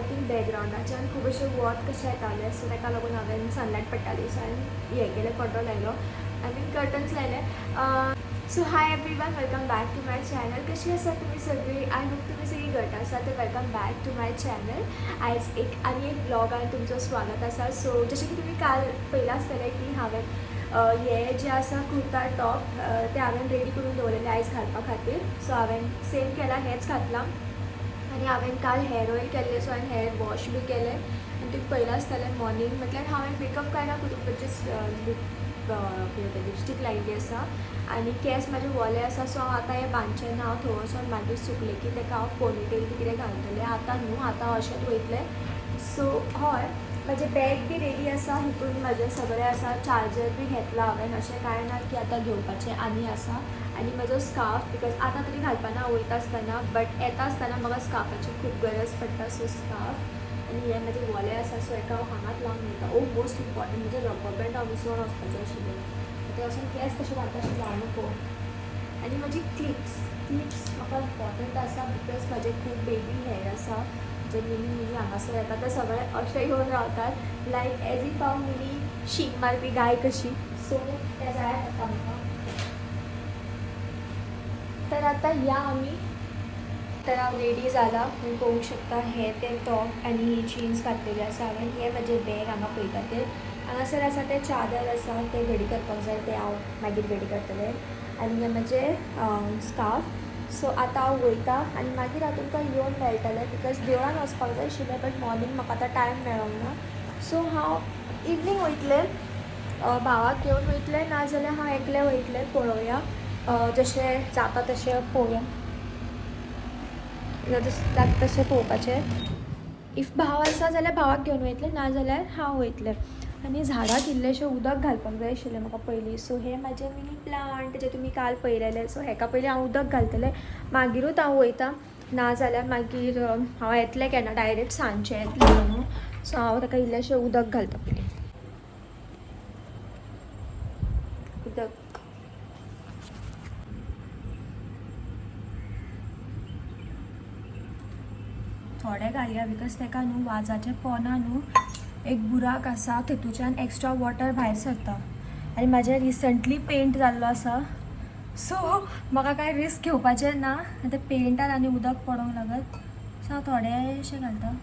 I think बॅकग्रावंडाच्यान खूब अशे वत कशे येताले, सो ताका लागून हांवें सनलायट पडटाली सो हांवें हें केलें, पड्डो लायलो आनी कर्टन्स लायले. So hi everyone, welcome back to my channel. कशी आसा तुमी सगळीं? आय होप तुमी सगळीं घट आसा. तर welcome back to my channel. आयज आनी एक ब्लॉग आनी तुमचो स्वागत आसा. सो जशें की तुमी काल पयलां आसतलें की हांवें हे जे आसा कुर्ता टॉप ते हांवें रेडी करून दवरलेले आयज घालपा खातीर. सो हांवें सेम केलां, हेंच घातलां आनी हांवें काल हेअर ऑयल केल्लें, सो हांवें हेअर वॉश बी केलें. आनी तुमी पयलां आसतलें मॉर्निंग म्हटल्यार हांवें मेकअप कांय ना करूंक, जस्ट लिपस्टीक लायिल्ली आसा आनी केस म्हाजे वोले आसा. सो हांव आतां हें बांदचें ना, हांव थोडोसो मागीर सुकले की ताका हांव पोनीटेल बी कितें घालतलें. आतां न्हू, आतां अशेंच वयतलें. सो हय, म्हजें बॅग बी रेडी आसा. हितून म्हजें सगळें आसा. चार्जर बी घेतला हांवें, अशें कांय ना की आतां घेवपाचें आनी आसा. आनी म्हजो स्कार्फ, बिकॉज आतां तरी घालपाना वयता आसतना, बट येता आसतना म्हाका स्कार्फाची खूब गरज पडटा. सो स्कार्फ आनी हे म्हजे वोले आसा, सो हाका हांव हांगाच लावन वयता. मोस्ट इम्पॉर्टंट म्हणजे रबर बँड हांव विसरून वचपाचें आशिल्लें. ते वचून केस कशें घालता अशें लावूं नको. आनी म्हजी क्लिप्स म्हाका इम्पॉर्टंट आसा, बिकॉज म्हाजे खूब बेबी हेअर आसा जे मिनी हांगासर येता. ते सगळे अशे घेवन रावतात, लायक एज इफ हांव मिनी शीक मारपी गाय कशी. सो ते जाय पडटा म्हाका. तर आतां या आमी. तर हांव रेडी जाला. तुम्ही पळोवंक शकता हे ते टॉप आनी ही जीन्स घातलेली आसा हांवें. हे म्हजे बॅग हांगा पळयता ते हांगासर आसा. ते चादर आसा, ते घडी करपाक जाय, ते हांव मागीर घडी करतलें. आनी हे म्हजे स्कार्फ. सो आतां हांव वयता आनी मागीर हांव तुमकां येवन मेळटलें, बिकॉज देवळान वचपाक जाय आशिल्लें, बट मॉर्निंग म्हाका आतां टायम मेळोंक ना. सो हांव इवनींग वयतलें, भावाक घेवन वयतलें, नाजाल्यार हांव एकलें वयतलें. पळोवया, जशें जाता तशें पळोवया. जाता तशें पळोवपाचें. इफ भाव आसा जाल्यार भावाक घेवन वयतलें, नाजाल्यार हांव वयतलें. आनी झाडाक इल्लेशें उदक घालपाक जाय आशिल्लें म्हाका पयलीं. सो हे म्हाजे मिनी प्लांट जे तुमी काल पळयलेले. सो हेका पयलीं हांव उदक घालतलें, मागीरूच हांव वयता. नाजाल्यार मागीर हांव येतलें केन्ना, डायरेक्ट सांजचें येतलें न्हू. सो हांव ताका इल्लेशें उदक घालता पयलीं. उदक थोडें घालया, बिकॉज ताका न्हू वाजाचे पोना न्हू एक बुराक आसा, तितूच्यान एक्स्ट्रा वॉटर भायर सरता. आनी म्हाजें रिसंटली पेंट जाल्लो आसा, सो म्हाका कांय रिस्क घेवपाचें ना. आतां पेंटार आनी उदक पडोंक लागत. सो हांव थोडेंशें घालता.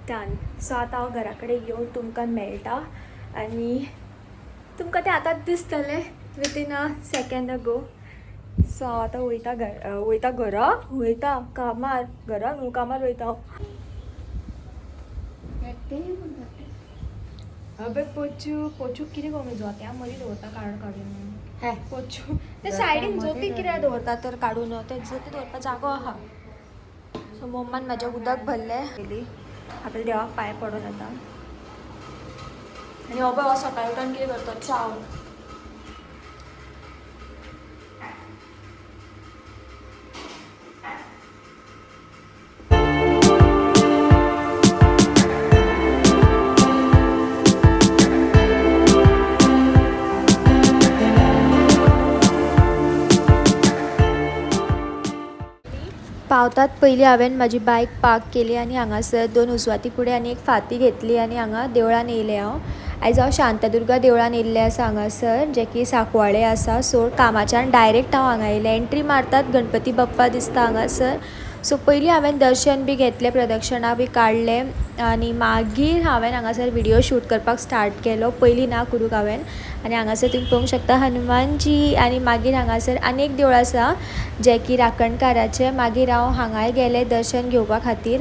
डन. सो आतां हांव घरा कडेन येवन तुमकां मेळटा आनी तुमकां तें आतांच दिसतलें विथीन अ सेकेंड अगो. सो हांव आतां वयता घरा, वयता कामार. घरा न्हू, कामार वयता हांव. अबे पोचू कितें गो जोत्या मरी दवरता काडून. हे पोचू ते सायडीन जोती कितें दवरता तर काडून, ते जोती दवरपा जागो आहा. सो मम्मान म्हाजें उदक भरलें पयलीं. आपल्या देवाक पांय पडून येता. आनी हो पळय, हो सकाळीं उठून कितें करता, चाव. पावतात पयलीं हांवें म्हाजी बायक पार्क केली आनी हांगासर 2 उजवाती पुडे आनी एक फाती घेतली आनी हांगा देवळान येयलें हांव. आयज हांव शांतादुर्गा देवळान येयल्लें आसा हांगासर, जें की सांकवाळे आसा. सो कामाच्यान डायरेक्ट हांव हांगा येयलें. एंट्री मारतात गणपती बाप्पा दिसता हांगासर. सो पयलीं हांवें दर्शन बी घेतलें, प्रदक्षिणा बी काडलें आनी मागीर हांवें हांगासर विडियो शूट करपाक स्टार्ट केलो. पयलीं ना करूंक हांवें. आनी हांगासर तुमी पळोवंक शकता हनुमानजी. आनी मागीर हांगासर आनी एक देवूळ आसा जें की राखणकाराचें. मागीर हांव हांगाय गेलें दर्शन घेवपा खातीर.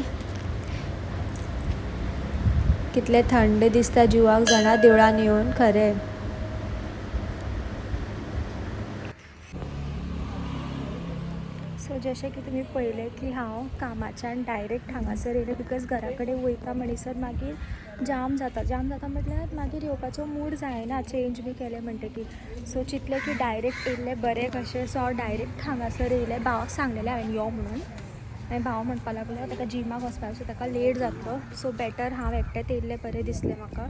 कितलें थंड दिसता जिवाक जाणा देवळान येवन, खरें. सो जशें की तुमी पळयलें की हांव कामाच्यान डायरेक्ट हांगासर येयलें बिकॉज घरा कडेन वयता म्हणसर मागीर जाम जाता म्हटल्यार मागीर येवपाचो मूड जायना चेंज बी केलें म्हणटकीर. सो चिंतलें की डायरेक्ट येयल्लें बरें कशें. सो हांव डायरेक्ट हांगासर येयलें. भावाक सांगलेलें हांवें यो म्हणून आनी भाव म्हणपा लागलो ताका जिमाक वचपाक सो ताका लेट जातलो. सो बेटर हांव एकटेंच येयल्लें बरें दिसलें म्हाका.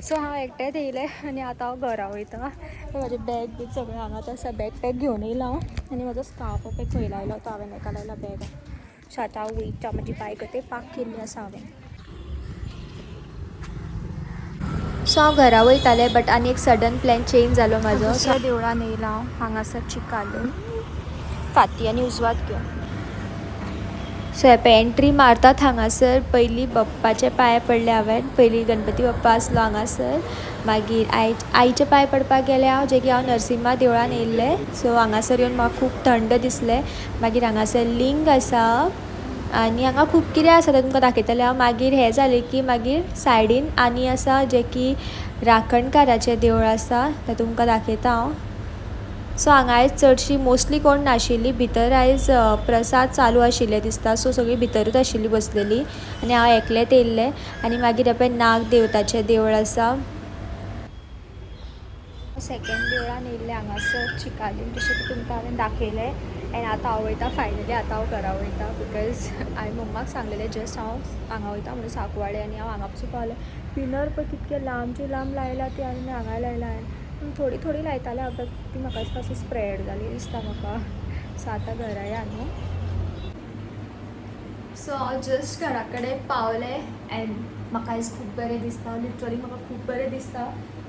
सो हांव एकटेंच येयलें आनी आतां हांव घरा वयता. म्हजें बॅग बी सगळें हांगाच आसा. बॅग पॅक घेवन येयला हांव आनी म्हजो स्कार्फ पॅक खंय लायलो तो हांवें एका लायला बॅगान. सो आतां हांव वयता. म्हजी बायक ते पार्क केल्ली आसा हांवें. सो हांव घरा वयतालें बट आनी एक सडन प्लॅन चेंज जालो म्हाजो. सो देवळान येयला हांव हांगासर चिकाले फाती आनी उजवात घेवन. सो हेपय एंट्री मारतात हांगासर पयलीं बप्पाचे पांय पडले हांवें. पयलीं गणपती बप्पा आसलो हांगासर. मागीर आईचे पांय पडपाक गेलें हांव जे की हांव नरसिंहा देवळान येयल्लें. सो हांगासर येवन म्हाका खूब थंड दिसलें. मागीर हांगासर लिंग आसा आनी हांगा खूब कितें आसा तें तुमकां दाखयतलें हांव. मागीर हें जालें की मागीर सायडीन आनी आसा जें की राखणकाराचें देवूळ आसा तें तुमकां दाखयता हांव. सो हांगा आयज चडशीं मोस्टली कोण नाशिल्लीं. भितर आयज प्रसाद चालू आशिल्ले दिसता. सो सगळीं भितरूच आशिल्लीं बसलेलीं आनी हांव एकलेंच येयल्लें. आनी मागीर हेपय नाग देवताचें देवूळ आसा. सेकंड देवळान येयल्लें हांगासर चिकालीन जशें की तुमकां हांवें दाखयलें. एन्ड आतां हांव वयता फायनली. आतां हांव घरा वयता बिकॉज हांवें मम्माक सांगलेलें जस्ट हांव हांगा वयता म्हणून सांकवाडे आनी हांव हांगा पासून पावलें. पिनर पळय कितके लांबचे लांब लायला ती आनी हांगा लायला हांवें. थोडी लायतालें हांव बट ती म्हाका दिसता अशी स्प्रेड जाली दिसता म्हाका. सो आतां घरा या न्हू. सो हांव जस्ट घरा कडेन पावलें एन्ड म्हाका आयज खूब बरें दिसता. लिटरली म्हाका खूब बरें दिसता.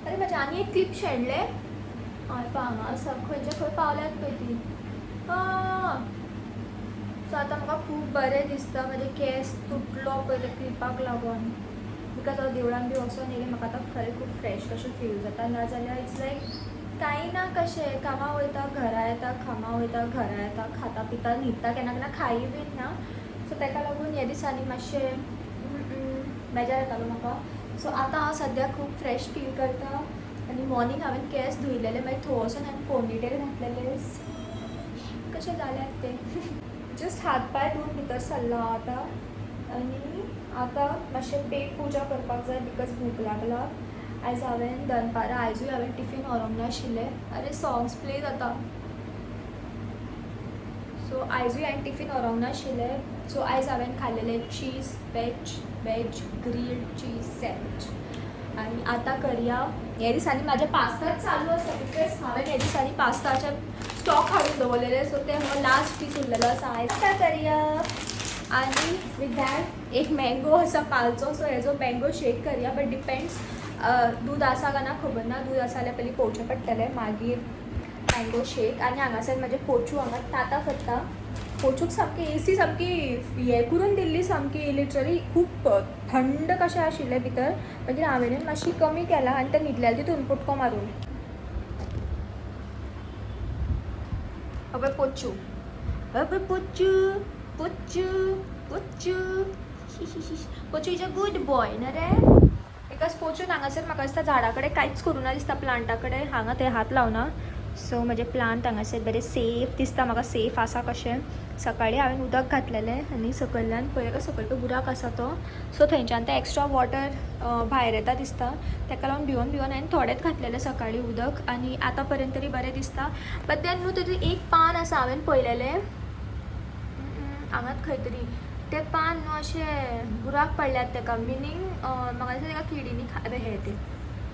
अरे म्हाजें आनी एक क्लिप शेणलें. हय पळय हांगा आसा खंय पावल्यात पळय ती. सो आतां म्हाका खूब बरें दिसता. म्हजे केस तुटलो पळय त्या क्लिपाक लागून बिकॉज हांव देवळान बी वचून येयलें. म्हाका आतां खरें खूब फ्रेश कशें फील जाता. नाजाल्यार इट्स लायक कांय ना कशें कामां वयता घरा येता कामां वयता घरा येता खाता पिता न्हिदता केन्ना खायी बीन ना. सो ताका लागून ह्या दिसांनी मातशें बेजार येतालो म्हाका. सो आतां हांव सद्याक खूब फ्रेश फील करता. आनी मॉर्निंग हांवें केस धुयलेले मागीर थंय वचून हांवें पोनीटेल घातलेले कशें जाल्यात ते. जस्ट हात पांय धुवन भितर सरला हांव आतां. आनी आतां मातशें पेट पुजा करपाक जाय बिकॉज भूक लागला. आयज हांवें दनपारां आयजूय हांवें टिफीन व्हरोंक नाशिल्लें. अरे सॉंग्स प्ले जाता. सो आयजूय हांवें टिफीन व्हरोंक नाशिल्लें. सो आयज हांवें खाल्लेलें चीज वेज ग्रिल्ड चीज सँडवीच. आनी आतां करया हे दिसांनी म्हाजे पास्ताच चालू आसा बिकॉज हांवें हे दिसांनी पास्ताचे स्टॉक हाडून दवरलेले. सो ते हो लास्ट पीस उरलेलो आसा. आयज आतां करया. आनी वीथ दॅट एक मँगो आसा कालचो. सो हेजो मँगो शेक करया बट डिपेंड्स दूद आसा काय ना खबर ना. दूद आसा जाल्यार पयलीं पळोवचें पडटलें मागीर मँगो शेक. आनी हांगासर म्हाजे पोचू हांगा ताता करता. पोचूक सामकी एसी सामकी हें करून दिल्ली सामकी लिटरली खूब थंड कशें आशिल्लें भितर. मागीर हांवें मातशी कमी केला आनी तें न्हिदलेलें तितून पुटको मारून. अबे पोचू पोचू पोचू पोचू पोचू इज अ गूड बॉय ना रे. बिकॉज पोचून हांगासर म्हाका दिसता झाडा कडेन कांयच करूना दिसता. प्लांटा कडेन हांगा ते हात लावना. सो म्हजे प्लांट हांगासर बरें सेफ दिसता म्हाका. सेफ आसा कशें. सकाळीं हांवें उदक घातलेलें आनी सकयल्यान पळय सकयल तो बुराक आसा तो. सो थंयच्यान तें एक्स्ट्रा वॉटर भायर येता दिसता. ताका लागून भिवून हांवें थोडेंच घातलेलें सकाळीं उदक आनी आतां पर्यंत तरी बरें दिसता. बट देन न्हू तेजें एक पान आसा हांवें पळयलेलें हांगाच खंय तरी. तें पान न्हू अशें बुराक पडल्यात ताका. मिनींग म्हाका दिसता ताका किडींनी हें तें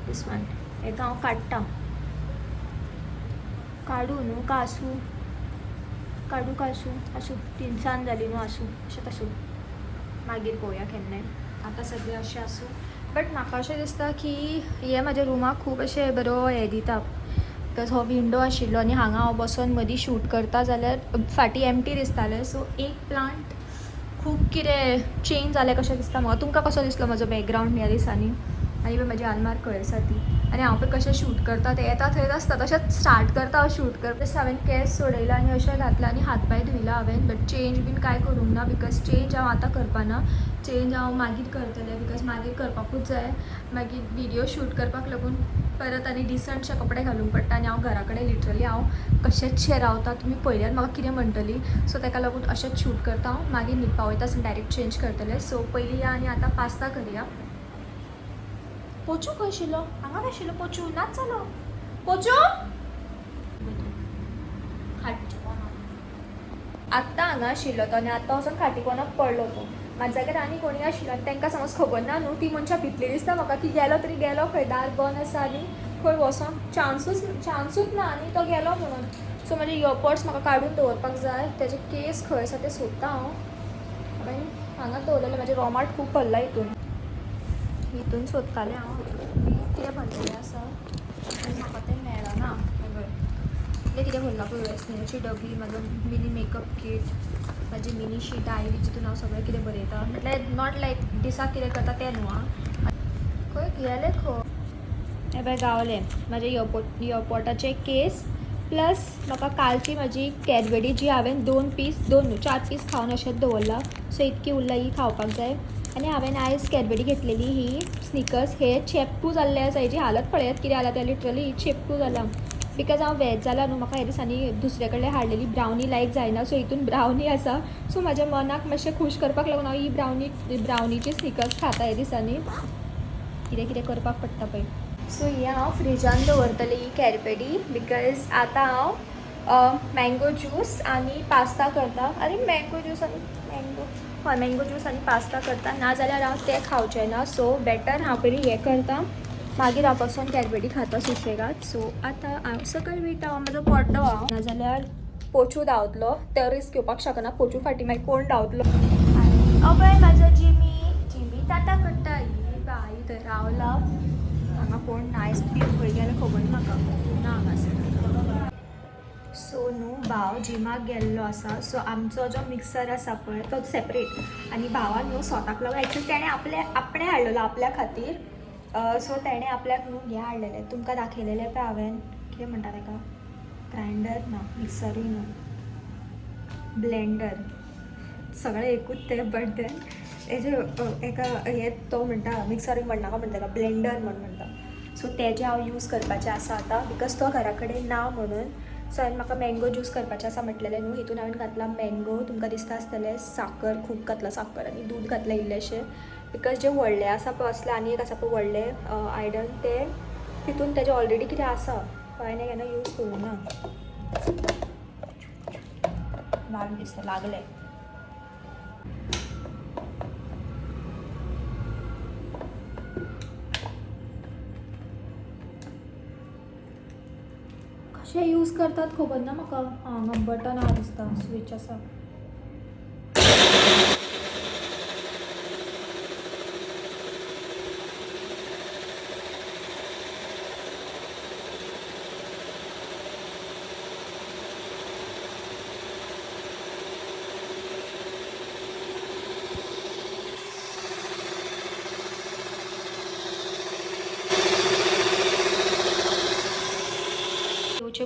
दिसवान हेका हांव काडटा. काडू न्हू का आसूं काडू का आसूं 3 सांज जाली न्हू आसूं अशेंच आसूं. मागीर पळोवया केन्नाय. आतां सद्या अशें आसूं. बट म्हाका अशें दिसता की हे म्हाज्या रुमाक खूब अशें बरो हें दिता. बिकॉज हो विंडो आशिल्लो आनी हांगा हांव बसून मदीं शूट करता जाल्यार फाटीं एम्प्टी दिसतालें. सो एक प्लांट खूब कितें चेंज जालें कशें दिसता म्हाका. तुमकां कसो दिसलो म्हजो बॅकग्रावंड ह्या दिसांनी. आनी पळय म्हजी आलमार खंय आसा ती. आनी हांव पळय कशें शूट करता तें येता थंयच आसता तशेंच स्टार्ट करता हांव शूट करता. जस्ट हांवें केस सोडयला आनी अशें घातलां आनी हात पांय धुयला हांवें. बट चेंज बीन कांय करूंक ना बिकॉज चेंज हांव आतां करपाना. चेंज हांव मागीर करतलें बिकॉज मागीर करपाकूच जाय. मागीर विडियो शूट करपाक लागून परत आनी डिसंटशे कपडे घालूंक पडटा आनी हांव घरा कडेन लिटरली हांव कशेंचशें रावता तुमी पयल्यार म्हाका कितें म्हणटली सो ताका लागून अशेंच शूट करता हांव मागीर न्हिदपा वयता आसतना डायरेक्ट चेंज करतलें सो पयलीं या आनी आतां पास्ता करुया पोचू खंय आशिल्लो हांगा आशिल्लो पोचू नाच जालो पोचू आत्तां हांगा आशिल्लो तो आनी आतां वचून खाटी कोणाक पडलो तो म्हाज्या जाग्यार आनी कोणी आशिल्लो आनी तांकां समज खबर ना न्हू ती मनशां भितली दिसता म्हाका की गेलो तरी गेलो खंय दार बंद आसा आनी खंय वचोंक चान्सूच ना आनी तो गेलो म्हणून सो म्हाजे इयरपॉड्स म्हाका काडून दवरपाक जाय तेजे केस खंय आसा ते सोदता हांवें हांगा दवरलेले म्हाजे रोमाट खूब पडला हितून सोदतालें हांव कितें भरलेलें आसा म्हाका तें मेळना कितें भरला पळय वेस्लिनाची डबी म्हाजो मिनी मेकअप किट म्हाजी मिनीशी डायरी जितून हांव सगळें कितें बरयता म्हटल्यार नॉट लायक दिसाक कितें करता तें न्हू आं खंय गेलें खंय हें पळय गावलें म्हाजे इयरपोर्टाचे केस प्लस म्हाका कालची म्हाजी कॅडबरी जी हांवें 2 न्हू 4 पीस खावन अशेंच दवरला सो इतकी उरला ही खावपाक जाय आनी हांवें आयज कॅडबरी घेतलेली ही स्निकर्स हे चेपटू जाल्ले आसा हेजी हालत पळयात कितें जाला तें लिटरली चेपटू जाला बिकॉज हांव वेज जाला न्हू म्हाका हे दिसांनी दुसरे कडले हाडलेली ब्रावनी लायक जायना सो हितून ब्रावनी आसा सो म्हाज्या मनाक मातशें खूश करपाक लागून हांव ही ब्रावनीची स्निकर्स खाता हे दिसांनी कितें कितें करपाक पडटा पळय सो ही हांव फ्रिजान दवरतलें ही कॅडबरी बिकॉज आतां हांव मँगो ज्यूस आनी पास्ता करता अरे मँगो ज्यूस आनी पास्ता करता नाजाल्यार हांव तें खावचें ना सो बेटर हांव पयलीं हें करता मागीर हांव पासून कॅडबरी खाता सुशेगाद सो आतां हांव सकयल वयता म्हाजो पड्डो हांव नाजाल्यार पोचू धांवतलो तो रिस्क घेवपाक शकना पोचू फाटीं मागीर कोण धांवतलो अबय म्हाजो जिमी टाटा करता ही बाई थंय रावला हांगा कोण ना आयस्क्रीम खंय गेलें खबर म्हाका ना हांगासर सो न्हू भाव जिमाक गेल्लो आसा सो आमचो जो मिक्सर आसा पळय तो सेपरेट आनी भावान न्हू स्वताक लागून एक्चुअली तेणें आपणें हाडलेलो आपल्या खातीर सो तेणें आपल्याक न्हू हें हाडलेलें तुमकां दाखयलेलें पळय हांवें कितें म्हणटा ताका ग्रायंडर ना मिक्सरूय न्हू ब्लेंडर सगळें एकूच तें बट देन हेजे एका हे तो म्हणटा मिक्सरूय म्हणनाका म्हणटा ताका ब्लेंडर म्हणटा सो तेजें हांव यूज करपाचें आसा आतां बिकॉज तो घरा कडेन ना म्हणून सो हांवें म्हाका मँगो ज्यूस करपाचें आसा म्हटलेलें न्हू हितून हांवें घातला मँगो तुमकां दिसता आसतलें साकर खूब घातला साकर आनी दूद घातलें इल्लेशें बिकॉज जे व्हडले आसा पळय असले आनी एक आसा पळय व्हडलें आयडन ते तितून तेजें ऑलरेडी कितें आसा हांवें केन्ना यूज करूं ना लागलें दिसता लागलें कशें यूज करतात खबर ना म्हाका हांगा बटन आहा दिसता स्विच आसा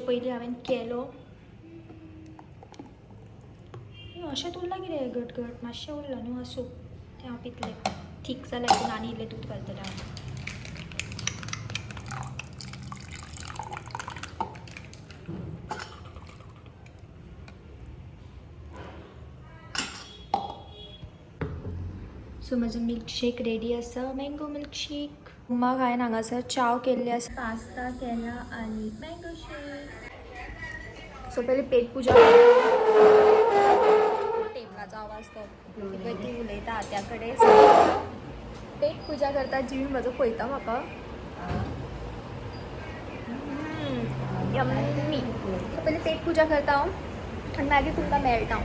पयलीं हांवें केलो अशेंच उरलां कितें घट मातशें उरलां न्हू आसूं तें हांव पितलें ठीक जाल्यार हितून आनी इल्लें दूद घालतलें हांव सो म्हाजो मिल्कशेक रेडी आसा मँगो मिल्कशेक मग हांवें हांगासर चाव केल्ली आसा पास्ता केला आनी मँगो शेक सो पयलीं पेट पुजा टेबलाचो आवाज तो ती उलयता हात्या कडेन पेट पुजा करता जीव म्हाजो पळयता म्हाका यम्मी सो पयलीं पेट पुजा करता हांव आनी मागीर तुमकां मेळटा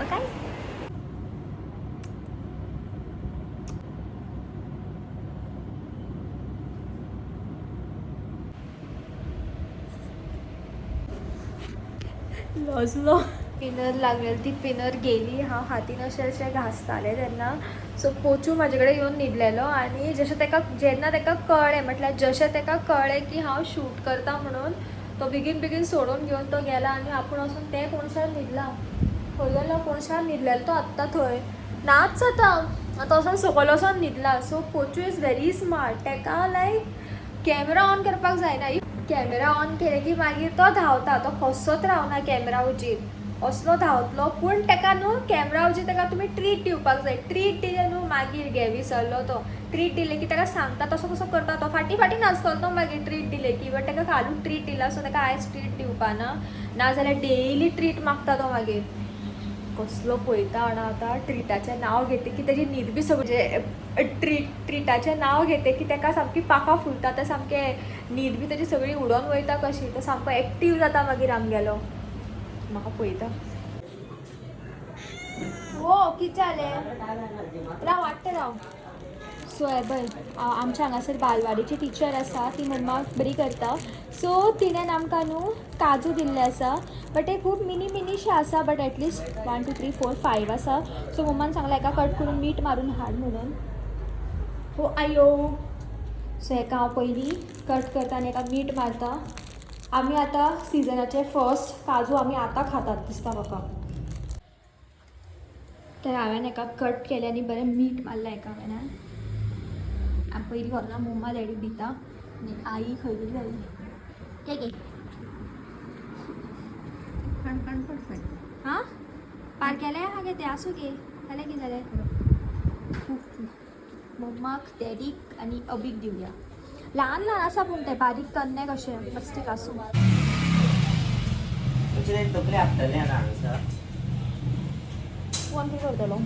ओके लॉजलो पिनर लागलेली ती पिनर गेली हांव हातीन अशें घासतालें तेन्ना सो पोचू म्हाजे कडेन येवन न्हिदलेलो आनी जेन्ना ताका कळ्ळें म्हटल्यार जशें ताका कळ्ळें की हांव शूट करता म्हणून तो बेगीन सोडून घेवन तो गेला आनी आपूण वचून ते कोणशार न्हिदला खंय गेलो कोणशार न्हिदलेलो तो आत्तां थंय नाच जाता तो वचून सकयल वचून न्हिदला सो पोचू इज व्हेरी स्मार्ट ताका लायक कॅमेरा ऑन करपाक जायना. कॅमेरा ऑन केले की मागीर तो धांवता, तो कसोच रावना कॅमेरा उजीर असलो धांवतलो. पूण ताका न्हू कॅमेरा उजीर ताका तुमी ट्रीट दिवपाक जाय. ट्रीट दिले न्हू मागीर घे विसरलो तो. ट्रीट दिले की ताका सांगता तसो कसो करता तो. फाटी फाटी नाचतलो तो मागीर ट्रीट दिले की. बट ताका खालून ट्रीट दिला सो ताका आयज ट्रीट दिवपाना. नाजाल्यार डेली ट्रीट मागता तो मागीर. कसलो पळयता आनी आतां ट्रिटाचें नांव घेते की तेजी न्हीद बी सगळी ट्रिटाचें नांव घेते की ताका सामकी पाखां फुलता. ते सामकें न्हीद बी तेजी सगळी उडोवन वयता कशी. तो सामको एक्टीव जाता मागीर आमगेलो. म्हाका पळयता. हो कितें जालें राव वाडटे राव. सो हे पळय आमच्या हांगासर बालवाडीची टिचर आसा ती मम्माक बरी करता. सो तिणें आमकां न्हू काजू दिल्ले आसा. बट ते खूब मिनीशे आसा. बट एटलिस्ट 1 2 3 4 5 आसा. सो मम्मान सांगला हेका कट करून मीठ मारून हाड म्हणून. हो आयो. सो हेका हांव पयलीं कट करता आनी हेका मीठ मारता. आमी आतां सिजनाचे फर्स्ट काजू आमी आतां खातात दिसता म्हाका. तर हांवें हेका कट केलें आनी बरें मीठ मारलें हेका हांवें. आमी पयलीं व्हरना मम्मा डॅडीक दिता आनी आई खंय गेली जाली घे हां पार केलें हा गे तें आसूं गे जालें कितें जालें. मम्माक डॅडीक आनी अबीक दिवया. ल्हान ल्हान आसा पूण ते बारीक कन्ने कशें प्लास्टीक आसूं. कोण कितें करतलो.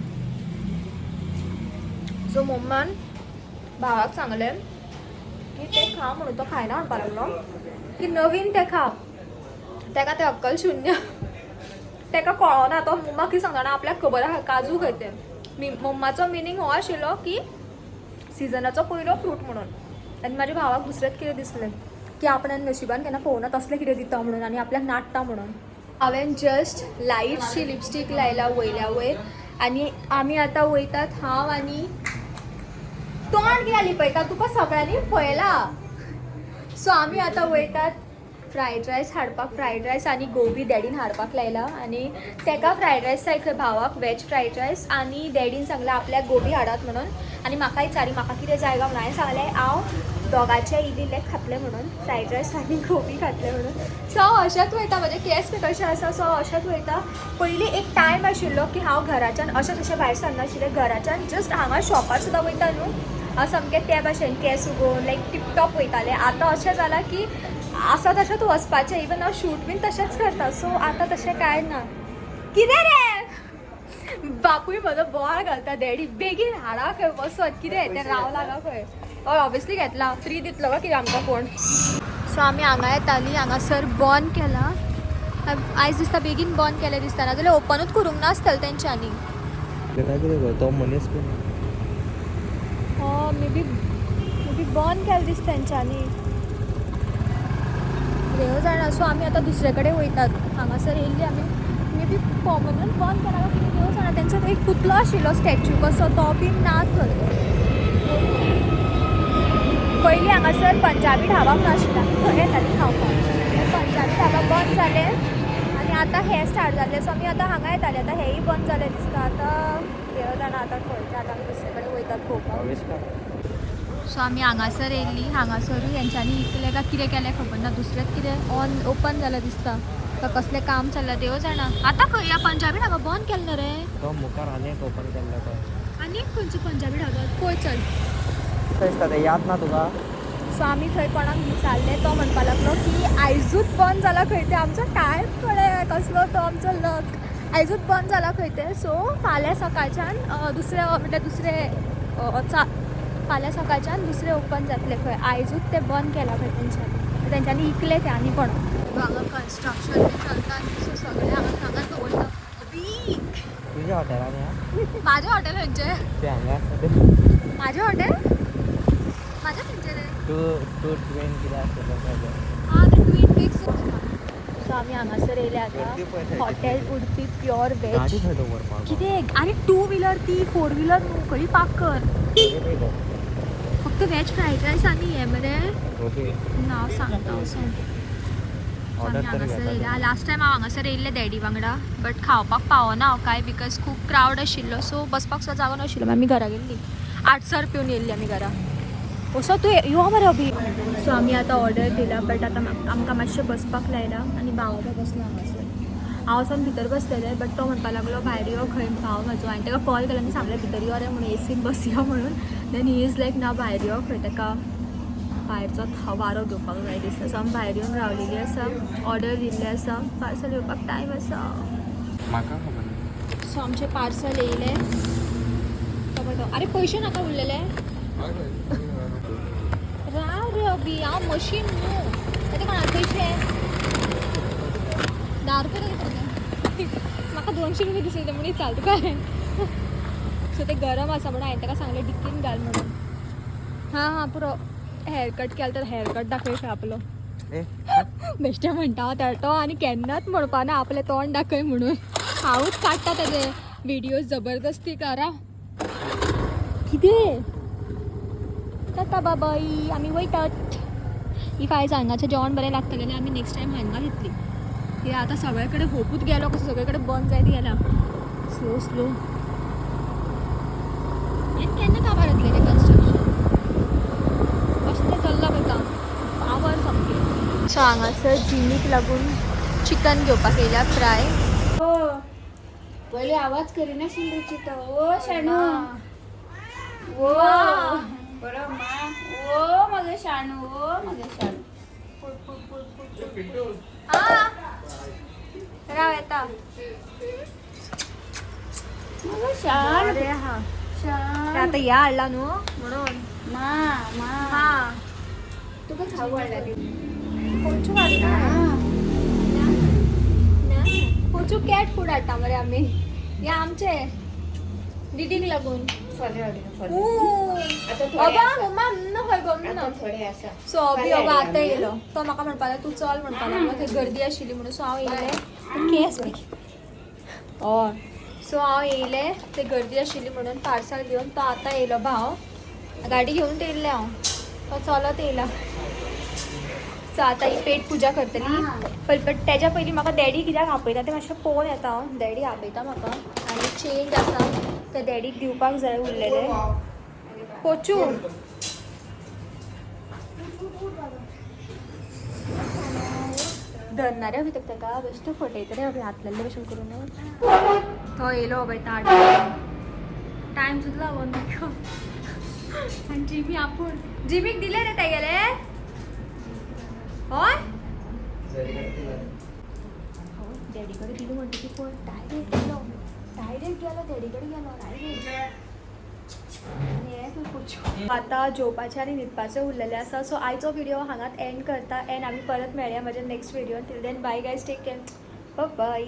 सो मम्मान भावाक सांगलें की ते खा म्हणून. तो खायना म्हणपाक लागलो की नवीन ते खा. ताका तें अक्कल शुन्य. ताका कळना. तो मम्मा कितें सांगना आपल्याक खबर आहा काजू खंय ते. मम्माचो मिनींग हो आशिल्लो की सिजनाचो पयलो फ्रूट म्हणून. आनी म्हाज्या भावाक दुसरेंच कितें दिसलें की आपणान नशिबान केन्ना पळोवना तसलें कितें दिता म्हणून आनी आपल्याक नाडटा म्हणून. हांवें जस्ट लायटशी लिपस्टीक लायला वयल्या वयर आनी आमी आतां वयतात हांव आनी तोंड कित्याक लिपयता तुका सगळ्यांनी पळयला. सो आमी आतां वयतात फ्रायड रायस हाडपाक. फ्रायड रायस आनी गोबी डॅडीन हाडपाक लायला आनी ताका फ्रायड रायस जाय खंय भावाक वेज फ्रायड रायस आनी डॅडीन सांगलां आपल्याक गोबी हाडात म्हणून. आनी म्हाका विचारी म्हाका कितें जाय काय म्हणून. हांवें सांगलें हांव दोगांचें इल्लें खातलें म्हणून. फ्रायड रायस आनी गोबी खातलें म्हणून. सो हांव अशेंच वयता. म्हाजे केस बी कशें आसा सो हांव अशेंच वयता. पयलीं एक टायम आशिल्लो की हांव घराच्यान अशें तशें भायर सरनाशिल्लें. घराच्यान जस्ट हांगा शॉपार सुद्दां वयता न्हू हांव सामकें त्या भाशेन केस उगोवन लायक टिपटॉप वयतालें. आतां अशें जालां की आसा तशेंच वचपाचें. इवन हांव शूट बीन तशेंच करता. सो आतां तशें कांय ना. कितें रे बापूय म्हजो बोवाळ घालता डॅडी बेगीन हाडा खंय बसत कितें तें रावला गा खंय. हय ऑब्वियसली घेतला फ्री दितलो गा कितें आमकां कोण. सो आमी हांगा येतालीं. हांगासर बंद केलां. आयज दिसता बेगीन बंद केलें दिसता. नाजाल्यार ओपनूच करूंक नासतलें तेंच्यांनी. तो मनीस मे बी बंद केलें दिसता तेंच्यांनी. देव जाणा. सो आमी आतां दुसरे कडेन वयतात. हांगासर येयल्ली आमी मे बी परमनंट बंद केला काय कितें देव जाणा. तेंचो एक पुतलो आशिल्लो स्टॅच्यू कसो तो बीन ना थंय. पयलीं हांगासर पंजाबी ढाबा म्हणून आशिल्लो. आमी थंय येतालीं खावपाक. पंजाबी ढाबा बंद जालें आनी आतां हें स्टार्ट जाल्लें. सो आमी आतां हांगा येतालीं. आतां हेंय बंद जालें दिसता. आतां देव जाणा आतां खंय आतां आमी दुसरे कडेन वयतात पळोवपाक. सो आमी हांगासर येयल्लीं. हांगासरूय हेंच्यांनी इकलें काय कितें केलें खबर ना. दुसरेंच कितें ओपन जालें दिसता. तो कसलें काम चल्लां देव जाणा. आतां खंय या पंजाबी ढाबा बंद केलें न्हू रे. तो मुखार आनीक ओपन केल्लो तो. आनीक खंयचो पंजाबी ढाबा पळय चल. थंय दिसता तें याद ना तुका. सो आमी थंय कोणाक विचारलें. तो म्हणपाक लागलो की आयजूच बंद जाला खंय तें. आमचो काय कळ्ळें कसलो तो आमचो लक. आयजूच बंद जाला खंय तें. सो फाल्यां सकाळच्यान दुसरें फाल्यां सकाळच्यान दुसरें ओपन जातलें खंय. आयजूच तें बंद केलां खंय तेंच्यांनी इकलें तें आनी कोण. हांगा कन्स्ट्रक्शन बी चलता सो सगळें हांगा दवरता. अबीक तुज्या हॉटेलान या. म्हाजें हॉटेल खंयचें. तें हांगा आसा तें. म्हाजें हॉटेल म्हाजें खंयचें रे. टू ट्वेन कितें आसलें तें. हां तें ट्वीन पीक्स. सो आमी हांगासर येयले आतां. Hotel Udupi pure veg. गाडी खंय दवरपाक. कितें आरे 2 व्हिलर ती 4 व्हिलर न्हू खंय पार्क कर. फक्त वेज फ्रायड रायस आनी हें मरे नांव सांगता वचून. आमी हांगासर येयला. लास्ट टायम हांव हांगासर येयल्लें डॅडी वांगडा. बट खावपाक पावना हांव कांय बिकॉज खूब क्रावड आशिल्लो. सो बसपाक सुद्दां जागो नाशिल्लो. आमी घरा गेल्लीं. 8 पिवन येयल्लीं आमी घरा. असो तू यो मरे अभी. सो आम्ही आता ऑर्डर दिला बट आता आमकां मातशें बसपाक लायला आनी भाव तो बसला हांगासर. हांव वचून भितर बसलेले बट तो म्हणपाक लागलो भायर यो खंय भाव म्हाजो हांवें ताका कॉल केलो आनी सांगलें भितर यो रे म्हणून एसीन बसया म्हणून. देन ही इज लायक ना भायर यो खंय ताका भायरचो वारो घेवपाक जाय दिसता. सो आमी भायर येवन रावलेली आसा ऑर्डर दिल्ली आसा पार्सल येवपाक टायम आसा. म्हाका खबर ना. सो आमचें पार्सल येयलें. अरे पयशे नाका उरलेले राव रे अभी हांव मशीन न्हू ताचे कोणाक पयशे 10 रुपया दिसले म्हाका 200 रुपया दिसले म्हणून चालता काय. सो ते गरम आसा म्हणून हांवें ताका सांगलें डिक्कीन घाल म्हणून. हां पुरो हेअरकट केला तर हेअरकट दाखय आपलो. ए बेश्टे म्हणटा तो आनी केन्नाच म्हणपा ना आपलें तोंड दाखय म्हणून. हांवूच काडटा तेजे व्हिडियोज जबरदस्ती करा कितें टाटा बाबाई आमी वयतात. इफ आयज हांगाचें जेवण बरें लागतलें जाल्यार आमी नेक्स्ट टायम हांगा घेतली. कित्याक आतां सगळे कडेन होपूच गेलो कसो सगळे कडेन बंद जायत गेला. स्लो स्लो आनी केन्ना काबार येतलें तें कन्स्ट्रक्शन कसलें चल्लां पळय काम पावर सामकें. सो हांगासर जिमीक लागून चिकन घेवपाक येयल्या फ्राय. पहिले आवाज करिनाशिल्ली रुचिता. ओ शाणू ओ बरो मा ओ मगे शाणू ओ मगे शाणू राव येता मगे शाण अरे हा शाण आता या हाडला न्हू म्हणून. मा मा हा तुका खाऊ वाडला ती पोचू हाडटा पोचू कॅट फूड हाडटा मरे आमी. या आमचे डिडीक लागून. थोडे आसा सो अभी अबा आतां येयलो तो म्हाका म्हणपा लागलो तूं चल म्हणपा लागलो थंय गर्दी आशिल्ली म्हणून. सो हांव येयलें केस हय. सो हांव येयलें थंय गर्दी आशिल्ली म्हणून पार्सल घेवन. तो आतां येयलो भाव गाडी घेवन येयल्लें हांव. तो चलत येयला. सो आतां ही पेट पुजा करतली बट तेज्या पयलीं म्हाका डॅडी कित्याक आपयता तें मातशें पळोवन येता हांव. डॅडी आपयता म्हाका आनी चेंज आसा ते डॅडीक दिवपाक जाय उरलेले. पोचू धरणारे हवी ताका बेश्टे फटयतले हवी हातलेले भशेन करून. तो येयलो बाय ताट टायम सुद्दां लागून आनी जिमी आपूण जिमीक दिले रे तेगेले हय डॅडी कडेन दिलो म्हणटा ती पळय डायरेक्ट गेलो डॅडी कडेन गेलो डायरेक्ट. आता जेवपाचें आनी न्हिदपाचें उरलेलें आसा. सो आयचो व्हिडिओ हांगाच एंड करता एंड आमी परत मेळया म्हज्या नेक्स्ट व्हिडिओन. Till then bye guys take care bye.